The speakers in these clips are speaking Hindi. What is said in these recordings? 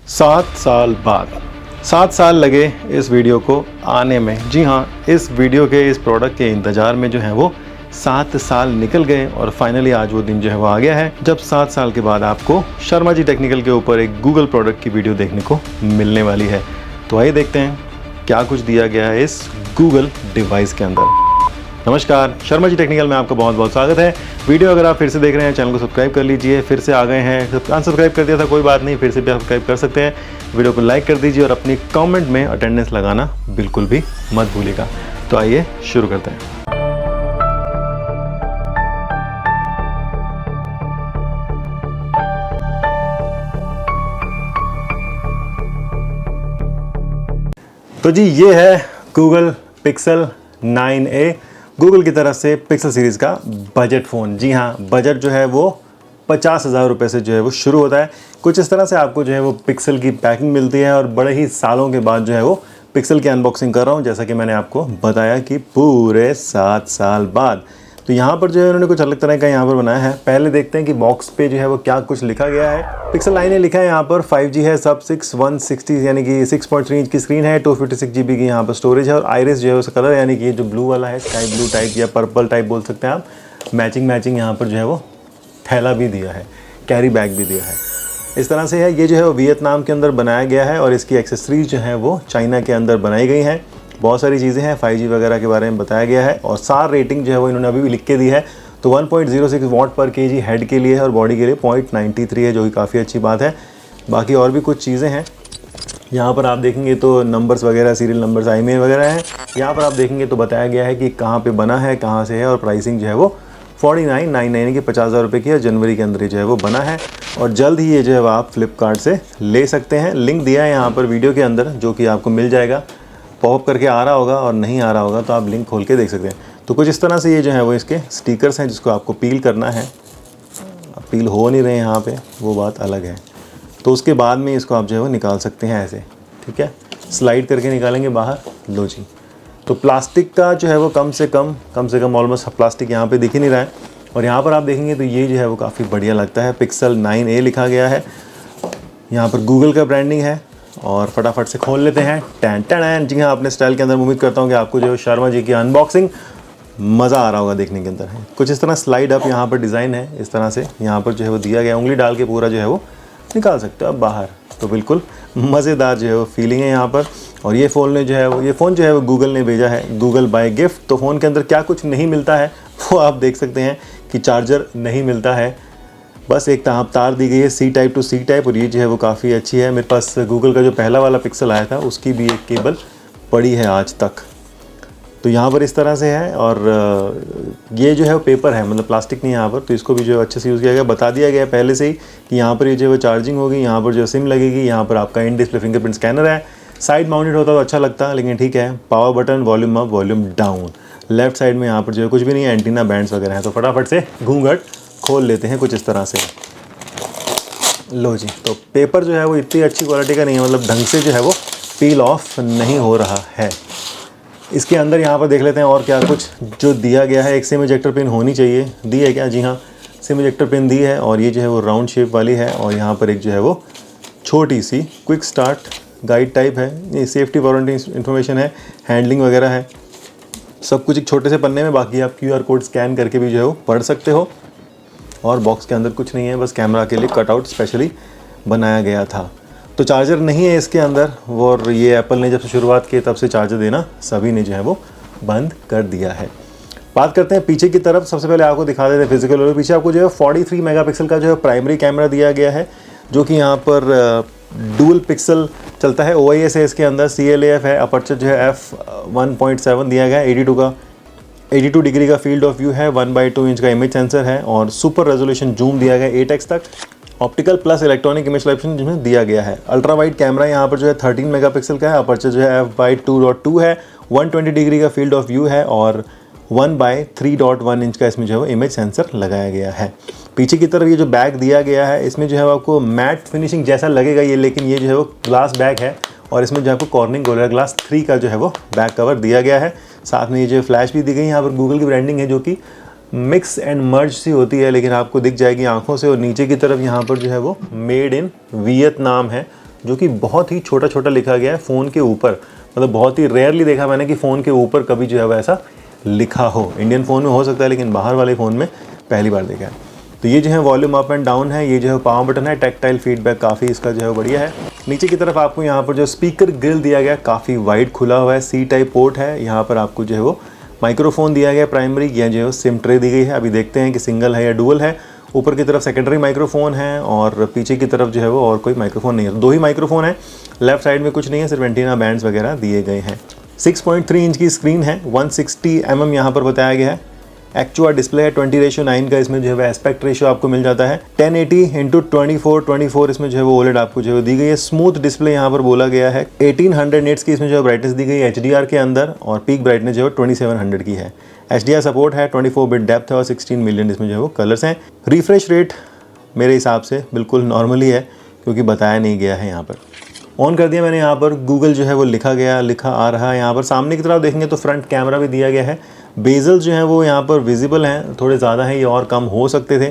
7 साल बाद 7 साल लगे इस वीडियो को आने में। जी हाँ, इस वीडियो के इस प्रोडक्ट के इंतज़ार में जो है वो 7 साल निकल गए और फाइनली आज वो दिन जो है वो आ गया है जब 7 साल के बाद आपको शर्मा जी टेक्निकल के ऊपर एक गूगल प्रोडक्ट की वीडियो देखने को मिलने वाली है। तो आइए देखते हैं क्या कुछ दिया गया है इस गूगल डिवाइस के अंदर। नमस्कार, शर्मा जी टेक्निकल में आपका बहुत बहुत स्वागत है। वीडियो अगर आप फिर से देख रहे हैं, चैनल को सब्सक्राइब कर लीजिए। फिर से आ गए हैं, अनसब्सक्राइब कर दिया था, कोई बात नहीं, फिर से भी सब्सक्राइब कर सकते हैं। वीडियो को लाइक कर दीजिए और अपनी कमेंट में अटेंडेंस लगाना बिल्कुल भी मत भूलिएगा। तो आइए शुरू करते हैं। तो जी ये है गूगल पिक्सल 9a, गूगल की तरफ से पिक्सल सीरीज़ का बजट फ़ोन। जी हाँ, बजट जो है वो 50,000 रुपये से जो है वो शुरू होता है। कुछ इस तरह से आपको जो है वो पिक्सल की पैकिंग मिलती है और बड़े ही सालों के बाद जो है वो पिक्सल की अनबॉक्सिंग कर रहा हूँ, जैसा कि मैंने आपको बताया कि पूरे 7 साल बाद। तो यहाँ पर जो है उन्होंने कुछ अलग तरह का यहाँ पर बनाया है। पहले देखते हैं कि बॉक्स पे जो है वो क्या कुछ लिखा गया है। पिक्सल 9 लिखा है यहाँ पर, 5G है, सब 160 यानी कि 6.3 इंच की स्क्रीन है, 256 GB की यहाँ पर स्टोरेज है और आइरिस जो है उसका कलर यानी कि ये जो ब्लू वाला है, स्काई ब्लू टाइप या पर्पल टाइप बोल सकते हैं आप। मैचिंग यहाँ पर जो है वो थैला भी दिया है, कैरी बैग भी दिया है। इस तरह से है। ये जो है वो वियतनाम के अंदर बनाया गया है और इसकी एक्सेसरीज जो है वो चाइना के अंदर बनाई गई हैं। बहुत सारी चीज़ें हैं, 5G वगैरह के बारे में बताया गया है और सार रेटिंग जो है वो इन्होंने अभी भी लिख के दी है। तो 1.06 वाट पर केजी हेड के लिए है और बॉडी के लिए 0.93 है, जो कि काफ़ी अच्छी बात है। बाकी और भी कुछ चीज़ें हैं यहाँ पर आप देखेंगे तो नंबर्स वगैरह, सीरियल नंबर्स, IMEI वगैरह हैं। यहाँ पर आप देखेंगे तो बताया गया है कि कहाँ पे बना है, कहाँ से है और प्राइसिंग जो है वो 49,999 की 50,000 रुपये की है। जनवरी के अंदर जो है वो बना है और जल्द ही ये जो है आप फ्लिपकार्ट से ले सकते हैं। लिंक दिया है यहाँ पर वीडियो के अंदर, जो कि आपको मिल जाएगा। पॉप करके आ रहा होगा और नहीं आ रहा होगा तो आप लिंक खोल के देख सकते हैं। तो कुछ इस तरह से ये जो है वो इसके स्टिकर्स हैं जिसको आपको पील करना है। पील हो नहीं रहे यहाँ पे, वो बात अलग है। तो उसके बाद में इसको आप जो है वो निकाल सकते हैं ऐसे, ठीक है। स्लाइड करके निकालेंगे बाहर। लो जी, तो प्लास्टिक का जो है वो कम से कम ऑलमोस्ट प्लास्टिक यहाँ पे दिख ही नहीं रहा है। और यहाँ पर आप देखेंगे तो ये जो है वो काफ़ी बढ़िया लगता है। पिक्सल 9a लिखा गया है, यहाँ पर गूगल का ब्रांडिंग है। और फटाफट से खोल लेते हैं। Tan tan. जी हाँ, अपने स्टाइल के अंदर उम्मीद करता हूँ कि आपको जो है शर्मा जी की अनबॉक्सिंग मज़ा आ रहा होगा देखने के अंदर। कुछ इस तरह स्लाइड अप यहाँ पर डिज़ाइन है, इस तरह से यहाँ पर जो है वो दिया गया। उंगली डाल के पूरा जो है वो निकाल सकते हो आप बाहर। तो बिल्कुल मज़ेदार जो है वो फीलिंग है यहाँ पर। और ये फ़ोन जो है वो गूगल ने भेजा है, गूगल बाय गिफ्ट। तो फ़ोन के अंदर क्या कुछ नहीं मिलता है वो आप देख सकते हैं कि चार्जर नहीं मिलता है, बस एक तार दी गई है C type two C type. और ये जो है वो काफ़ी अच्छी है। मेरे पास गूगल का जो पहला वाला पिक्सल आया था उसकी भी एक केबल पड़ी है आज तक। तो यहाँ पर इस तरह से है। और ये जो है वो पेपर है, मतलब प्लास्टिक नहीं यहाँ पर। तो इसको भी जो है अच्छे से यूज़ किया गया। बता दिया गया पहले से ही कि यहाँ पर ये जो है वो चार्जिंग होगी, यहाँ पर जो सिम लगेगी, यहाँ पर आपका इन डिस्प्ले फिंगरप्रिंट स्कैनर है। साइड माउंटेड होता तो अच्छा लगता, लेकिन ठीक है। Power button, volume up, volume down. Left side में यहाँ पर जो है कुछ भी नहीं है, एंटीना बैंड्स वगैरह हैं। तो फटाफट से घूंघट खोल लेते हैं कुछ इस तरह से। लो जी, तो पेपर जो है वो इतनी अच्छी क्वालिटी का नहीं है, मतलब ढंग से जो है वो पील ऑफ नहीं हो रहा है। इसके अंदर यहाँ पर देख लेते हैं और क्या कुछ जो दिया गया है। एक सिम इजेक्टर पिन होनी चाहिए, दी है क्या? जी हाँ, सिम इजेक्टर पिन दी है और ये जो है वो राउंड शेप वाली है। और यहाँ पर एक जो है वो छोटी सी क्विक स्टार्ट गाइड टाइप है। ये सेफ्टी वारंटी इन्फॉर्मेशन है, हैंडलिंग वगैरह है, सब कुछ एक छोटे से पन्ने में। बाकी आप QR कोड स्कैन करके भी जो है वो पढ़ सकते हो। और बॉक्स के अंदर कुछ नहीं है, बस कैमरा के लिए कटआउट स्पेशली बनाया गया था। तो चार्जर नहीं है इसके अंदर। और ये एप्पल ने जब से शुरुआत की तब से चार्जर देना सभी ने जो है वो बंद कर दिया है। बात करते हैं पीछे की तरफ। सबसे पहले आपको दिखा देते हैं फिजिकल। और पीछे आपको जो है 43 मेगापिक्सल का जो है प्राइमरी कैमरा दिया गया है, जो कि यहाँ पर डुअल पिक्सल चलता है। OIS है इसके अंदर, CLAF है। अपर्चर जो है f1.7 दिया गया है। 82 डिग्री का फील्ड ऑफ व्यू है। 1/2 इंच का इमेज सेंसर है और सुपर रेजोल्यूशन जूम दिया गया है 8x तक। Optical plus electronic image selection जिसमें दिया गया है। अल्ट्रा वाइड कैमरा यहाँ पर जो है 13 मेगापिक्सल का है। अपर्चर जो है f/2.2 है। 120 डिग्री का फील्ड ऑफ व्यू है और 1/3.1 इंच का इसमें जो है इमेज सेंसर लगाया गया है। पीछे की तरफ ये जो बैग दिया गया है, इसमें जो है आपको मैट फिनिशिंग जैसा लगेगा ये, लेकिन ये जो है वो ग्लास बैग है। और इसमें जो है आपको कॉर्निंग गोरिल्ला ग्लास 3 का जो है वो बैक कवर दिया गया है। साथ में ये जो फ्लैश भी दी गई है। यहाँ पर गूगल की ब्रांडिंग है, जो कि मिक्स एंड मर्ज सी होती है, लेकिन आपको दिख जाएगी आंखों से। और नीचे की तरफ यहाँ पर जो है वो मेड इन वियतनाम है। जो कि बहुत ही छोटा छोटा लिखा गया है फ़ोन के ऊपर। मतलब बहुत ही रेयरली देखा मैंने कि फ़ोन के ऊपर कभी जो है वो ऐसा लिखा हो। इंडियन फ़ोन में हो सकता है लेकिन बाहर वाले फ़ोन में पहली बार देखा है। तो ये जो है वॉल्यूम अप एंड डाउन है, ये जो है पावर बटन है, टैक्टाइल फीडबैक काफ़ी इसका जो है बढ़िया है। नीचे की तरफ आपको यहाँ पर जो स्पीकर ग्रिल दिया गया काफ़ी वाइड खुला हुआ है, सी टाइप पोर्ट है। यहाँ पर आपको जो है वो माइक्रोफोन दिया गया प्राइमरी, यह जो है सिम ट्रे दी गई है। अभी देखते हैं कि सिंगल है या डुअल है। ऊपर की तरफ सेकेंडरी माइक्रोफोन है और पीछे की तरफ जो है वो और कोई माइक्रोफोन नहीं है, 2 ही माइक्रोफोन है। लेफ्ट साइड में कुछ नहीं है, सिर्फ एंटीना बैंड्स वगैरह दिए गए हैं। 6.3 इंच की स्क्रीन है, 160 mm यहाँ पर बताया गया है। एक्चुअल डिस्प्ले है 20:9 का, इसमें जो है एस्पेक्ट रेशियो आपको मिल जाता है। 1080x24 इसमें जो है वो ओलेड आपको जो है दी गई है। स्मूथ डिस्प्ले यहाँ पर बोला गया है। 1800 निट्स की इसमें जो है ब्राइटनेस दी गई है HDR के अंदर, और पीक ब्राइटनेस जो है 2700 की है। HDR सपोर्ट है, 24 बिट डेप्थ है और 16 मिलियन इसमें जो है वो कलर्स हैं। रिफ्रेश रेट मेरे हिसाब से बिल्कुल नॉर्मल ही है क्योंकि बताया नहीं गया है यहाँ पर। ऑन कर दिया मैंने, यहाँ पर गूगल जो है वो लिखा आ रहा है। यहाँ पर सामने की तरफ देखेंगे तो फ्रंट कैमरा भी दिया गया है। बेजल जो है वो यहाँ पर विजिबल हैं, थोड़े ज़्यादा हैं, ये और कम हो सकते थे।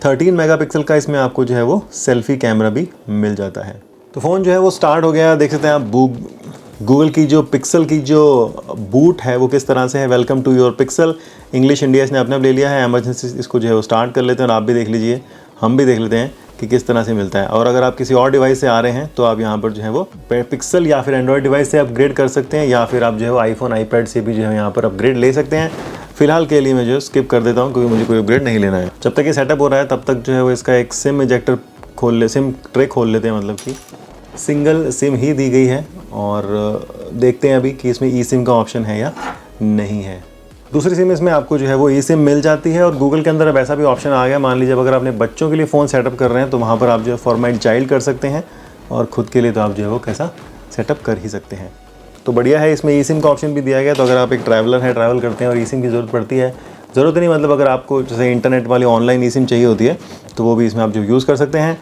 13 मेगापिक्सल का इसमें आपको जो है वो सेल्फी कैमरा भी मिल जाता है। तो फ़ोन जो है वो स्टार्ट हो गया, देख सकते हैं आप। गूगल की जो पिक्सल की जो बूट है वो किस तरह से है। Welcome to your pixel, English India इसने अपने आप ले लिया है। एमरजेंसी इसको जो है वो स्टार्ट कर लेते हैं और आप भी देख लीजिए, हम भी देख लेते हैं कि किस तरह से मिलता है। और अगर आप किसी और डिवाइस से आ रहे हैं तो आप यहाँ पर जो है वो पिक्सल या फिर एंड्रॉयड डिवाइस से अपग्रेड कर सकते हैं, या फिर आप जो है वो आईफोन आईपैड से भी जो है यहाँ पर अपग्रेड ले सकते हैं। फिलहाल के लिए मैं जो स्किप कर देता हूँ क्योंकि मुझे कोई अपग्रेड नहीं लेना है। जब तक ये सेटअप हो रहा है तब तक जो है वो इसका एक सिम इजेक्टर सिम ट्रे खोल लेते हैं। मतलब कि सिंगल सिम ही दी गई है और देखते हैं अभी कि इसमें ई सिम का ऑप्शन है या नहीं है। दूसरी सिम इसमें आपको जो है वो ई सिम मिल जाती है। और गूगल के अंदर अब ऐसा भी ऑप्शन आ गया, मान लीजिए अगर अपने बच्चों के लिए फ़ोन सेटअप कर रहे हैं तो वहाँ पर आप जो है फॉर्मेट चाइल्ड कर सकते हैं, और ख़ुद के लिए तो आप जो है वो कैसा सेटअप कर ही सकते हैं। तो बढ़िया है, इसमें ई सिम का ऑप्शन भी दिया गया। तो अगर आप एक ट्रैवलर है, ट्रैवल करते हैं और ई सिम की ज़रूरत पड़ती है, ज़रूरत नहीं मतलब अगर आपको जैसे इंटरनेट वाली ऑनलाइन ई सिम चाहिए होती है तो वो भी इसमें आप जो यूज़ कर सकते हैं।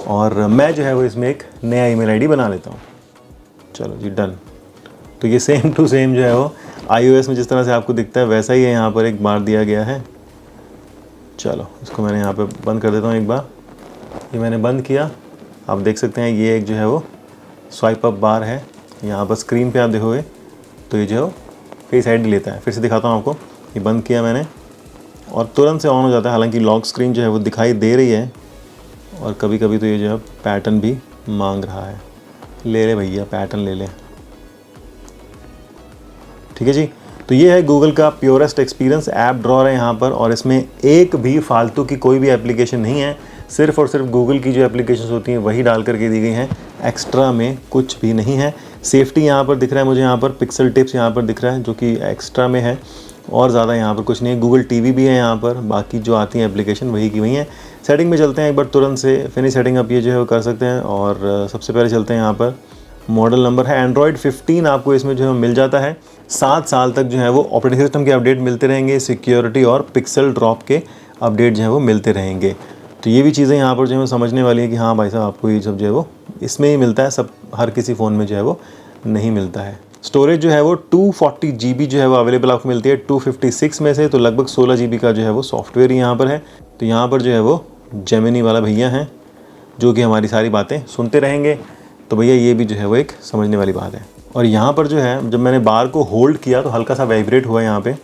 और मैं जो है वो इसमें एक नया ईमेल आईडी बना लेता हूँ। चलो जी, डन। तो ये सेम टू सेम जो है वो iOS में जिस तरह से आपको दिखता है वैसा ही है, यहाँ पर एक बार दिया गया है। चलो इसको मैंने यहाँ पे बंद कर देता हूँ एक बार। ये मैंने बंद किया, आप देख सकते हैं ये एक जो है वो स्वाइप अप बार है। यहाँ पर स्क्रीन पे आप देखोगे तो ये जो है फेस आईडी लेता है। फिर से दिखाता हूँ आपको, ये बंद किया मैंने और तुरंत से ऑन हो जाता है। हालांकि लॉक स्क्रीन जो है वो दिखाई दे रही है और कभी कभी तो ये जो है पैटर्न भी मांग रहा है। ले ले भैया, पैटर्न ले ले। ठीक है जी। तो ये है गूगल का प्योरेस्ट एक्सपीरियंस। ऐप ड्रॉअर है यहाँ पर, और इसमें एक भी फालतू की कोई भी एप्लीकेशन नहीं है। सिर्फ और सिर्फ गूगल की जो एप्लीकेशंस होती हैं वही डाल करके दी गई हैं, एक्स्ट्रा में कुछ भी नहीं है। सेफ्टी यहाँ पर दिख रहा है मुझे, यहाँ पर पिक्सल टिप्स यहाँ पर दिख रहा है जो कि एक्स्ट्रा में है, और ज़्यादा यहाँ पर कुछ नहीं है। गूगल टीवी भी है यहाँ पर, बाकी जो आती हैं एप्लीकेशन वही की वही हैं। सेटिंग में चलते हैं एक बार, तुरंत से फिनिश सेटिंग आप ये जो है वो कर सकते हैं। और सबसे पहले चलते हैं यहाँ पर, मॉडल नंबर है एंड्रॉयड 15 आपको इसमें जो है मिल जाता है। 7 साल तक जो है वो ऑपरेटिंग सिस्टम के अपडेट मिलते रहेंगे, सिक्योरिटी और पिक्सल ड्रॉप के अपडेट जो है वो मिलते रहेंगे। तो ये भी चीज़ें यहाँ पर जो है समझने वाली है कि हाँ भाई साहब आपको ये सब जो है वो इसमें ही मिलता है, सब हर किसी फ़ोन में जो है वो नहीं मिलता है। स्टोरेज जो है वो 240 GB जो है वो अवेलेबल आपको मिलती है 256 में से, तो लगभग 16 GB का जो है वो सॉफ्टवेयर यहाँ पर है। तो यहाँ पर जो है वो जेमिनी वाला भैया हैं जो कि हमारी सारी बातें सुनते रहेंगे। तो भैया ये भी जो है वो एक समझने वाली बात है। और यहाँ पर जो है जब मैंने बार को होल्ड किया तो हल्का सा वाइब्रेट हुआ यहाँ पे,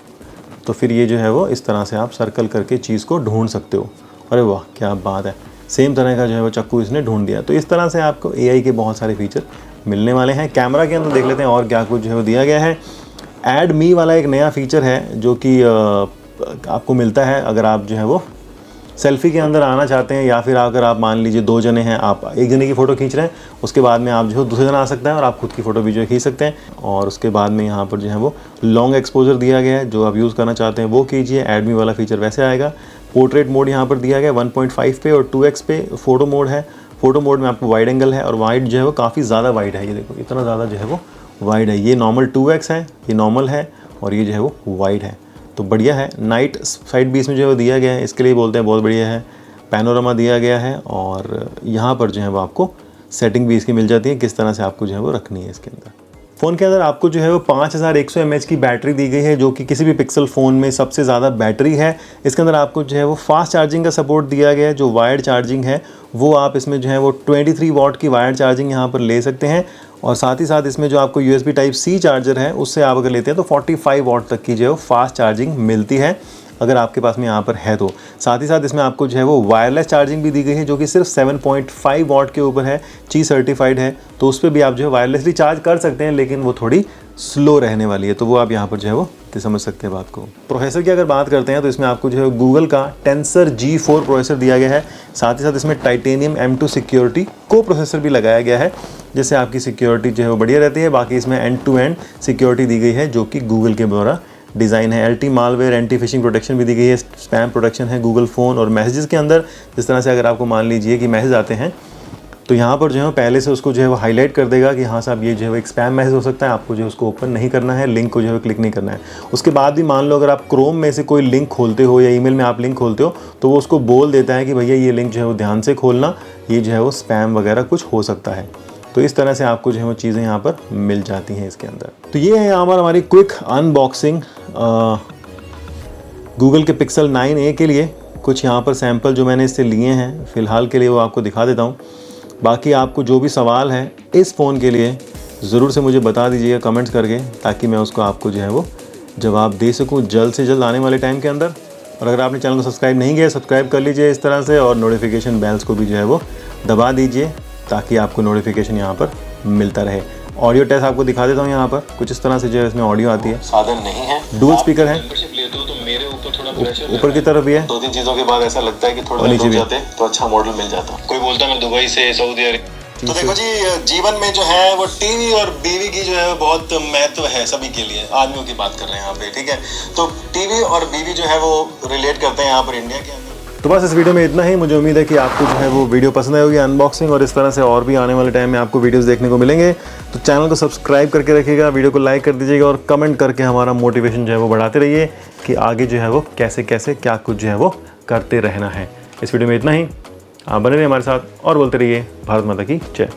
तो फिर ये जो है वो इस तरह से आप सर्कल करके चीज़ को ढूंढ सकते हो। अरे वाह क्या बात है, सेम तरह का जो है वो चक्कू इसने ढूंढ दिया। तो इस तरह से आपको AI के बहुत सारे फीचर मिलने वाले हैं। कैमरा के अंदर देख लेते हैं और क्या कुछ जो है वो दिया गया है। ऐड मी वाला एक नया फीचर है जो कि आपको मिलता है अगर आप जो है वो सेल्फी के अंदर आना चाहते हैं, या फिर अगर आप मान लीजिए 2 जने हैं, आप एक जने की फ़ोटो खींच रहे हैं, उसके बाद में आप जो है दूसरे जना आ सकता है और आप खुद की फ़ोटो भी जो है खींच सकते हैं। और उसके बाद में यहाँ पर जो है वो लॉन्ग एक्सपोजर दिया गया है, जो आप यूज़ करना चाहते हैं वो कीजिए। ऐड मी वाला फीचर वैसे आएगा। पोर्ट्रेट मोड यहाँ पर दिया गया 1.5 पे और 2x पे फ़ोटो मोड है। फ़ोटो मोड में आपको वाइड एंगल है और वाइड जो है वो काफ़ी ज़्यादा वाइड है। ये देखो इतना ज़्यादा जो है वो वाइड है। ये नॉर्मल 2x है, ये नॉर्मल है, और ये जो है वो वाइड है। तो बढ़िया है। नाइट साइड भी इसमें जो है वो दिया गया है, इसके लिए बोलते हैं बहुत बढ़िया है। पैनोरामा दिया गया है, और यहाँ पर जो है वो आपको सेटिंग भी इसकी मिल जाती है किस तरह से आपको जो है वो रखनी है इसके अंदर। फ़ोन के अंदर आपको जो है वो 5100 mAh की बैटरी दी गई है, जो कि किसी भी पिक्सल फ़ोन में सबसे ज़्यादा बैटरी है। इसके अंदर आपको जो है वो फास्ट चार्जिंग का सपोर्ट दिया गया है। जो वायर्ड चार्जिंग है वो आप इसमें जो है वो 23 वाट की वायर्ड चार्जिंग यहाँ पर ले सकते हैं, और साथ ही साथ इसमें जो आपको USB Type-C चार्जर है उससे आप अगर लेते हैं तो 45 वाट तक की जो है वो फास्ट चार्जिंग मिलती है, अगर आपके पास में यहाँ पर है तो। साथ ही साथ इसमें आपको जो है वो वायरलेस चार्जिंग भी दी गई है, जो कि सिर्फ 7.5 वाट के ऊपर है, ची सर्टिफाइड है, तो उस पर भी आप जो है वायरलेसली चार्ज कर सकते हैं, लेकिन वो थोड़ी स्लो रहने वाली है, तो वो आप यहाँ पर जो है वो समझ सकते हैं बात को। प्रोसेसर की अगर बात करते हैं तो इसमें आपको जो है गूगल का टेंसर G4 प्रोसेसर दिया गया है। साथ ही साथ इसमें टाइटेनियम M2 सिक्योरिटी को प्रोसेसर भी लगाया गया है, जिससे आपकी सिक्योरिटी जो है वो बढ़िया रहती है। बाकी इसमें एंड टू एंड सिक्योरिटी दी गई है, जो कि गूगल के द्वारा डिज़ाइन है। Anti malware, anti fishing protection भी दी गई है, स्पैम प्रोटेक्शन है गूगल फ़ोन और मैसेजेस के अंदर। जिस तरह से अगर आपको मान लीजिए कि मैसेज आते हैं तो यहाँ पर जो है पहले से उसको जो है वो हाईलाइट कर देगा कि हाँ साहब ये जो है एक स्पैम मैसेज हो सकता है, आपको जो है उसको ओपन नहीं करना है, लिंक को जो है क्लिक नहीं करना है। उसके बाद भी मान लो अगर आप क्रोम में से कोई लिंक खोलते हो या ईमेल में आप लिंक खोलते हो तो वो उसको बोल देता है कि भैया ये लिंक जो है वो ध्यान से खोलना, ये जो है वो स्पैम वगैरह कुछ हो सकता है। तो इस तरह से आपको जो है वो चीज़ें यहाँ पर मिल जाती हैं इसके अंदर। तो ये है यहाँ पर हमारी क्विक अनबॉक्सिंग गूगल के पिक्सल 9a के लिए। कुछ यहाँ पर सैंपल जो मैंने इससे लिए हैं फ़िलहाल के लिए वो आपको दिखा देता हूँ। बाकी आपको जो भी सवाल है इस फ़ोन के लिए ज़रूर से मुझे बता दीजिएगा कमेंट्स करके, ताकि मैं उसको आपको जो है वो जवाब दे सकूँ जल्द से जल्द आने वाले टाइम के अंदर। और अगर आपने चैनल को सब्सक्राइब नहीं किया, सब्सक्राइब कर लीजिए इस तरह से, और नोटिफिकेशन बेल्स को भी जो है वो दबा दीजिए, ताकि आपको नोटिफिकेशन यहाँ पर मिलता रहे। ऑडियो टेस्ट आपको दिखा देता हूँ यहाँ पर, कुछ इस तरह से जो है इसमें ऑडियो आती है। साधन नहीं है, डुअल स्पीकर है, ऊपर की तरफ भी है, 2-3 चीजों के बाद ऐसा लगता है कि थोड़ा रुक जाते तो अच्छा मॉडल मिल जाता। कोई बोलता मैं दुबई से सऊदी अरब। तो देखो जी, जीवन में जो है वो टीवी और बीवी की जो है बहुत महत्व है सभी के लिए। आदमियों की बात कर रहे हैं यहाँ पे, ठीक है। तो टीवी और बीवी जो है वो रिलेट करते हैं यहाँ पर इंडिया के अंदर। तो बस इस वीडियो में इतना ही। मुझे उम्मीद है कि आपको जो है वो वीडियो पसंद आई होगी, अनबॉक्सिंग, और इस तरह से और भी आने वाले टाइम में आपको वीडियोस देखने को मिलेंगे। तो चैनल को सब्सक्राइब करके रखिएगा, वीडियो को लाइक कर दीजिएगा, और कमेंट करके हमारा मोटिवेशन जो है वो बढ़ाते रहिए कि आगे जो है वो कैसे कैसे क्या कुछ जो है वो करते रहना है। इस वीडियो में इतना ही। आप बने रहिए हमारे साथ और बोलते रहिए भारत माता की जय।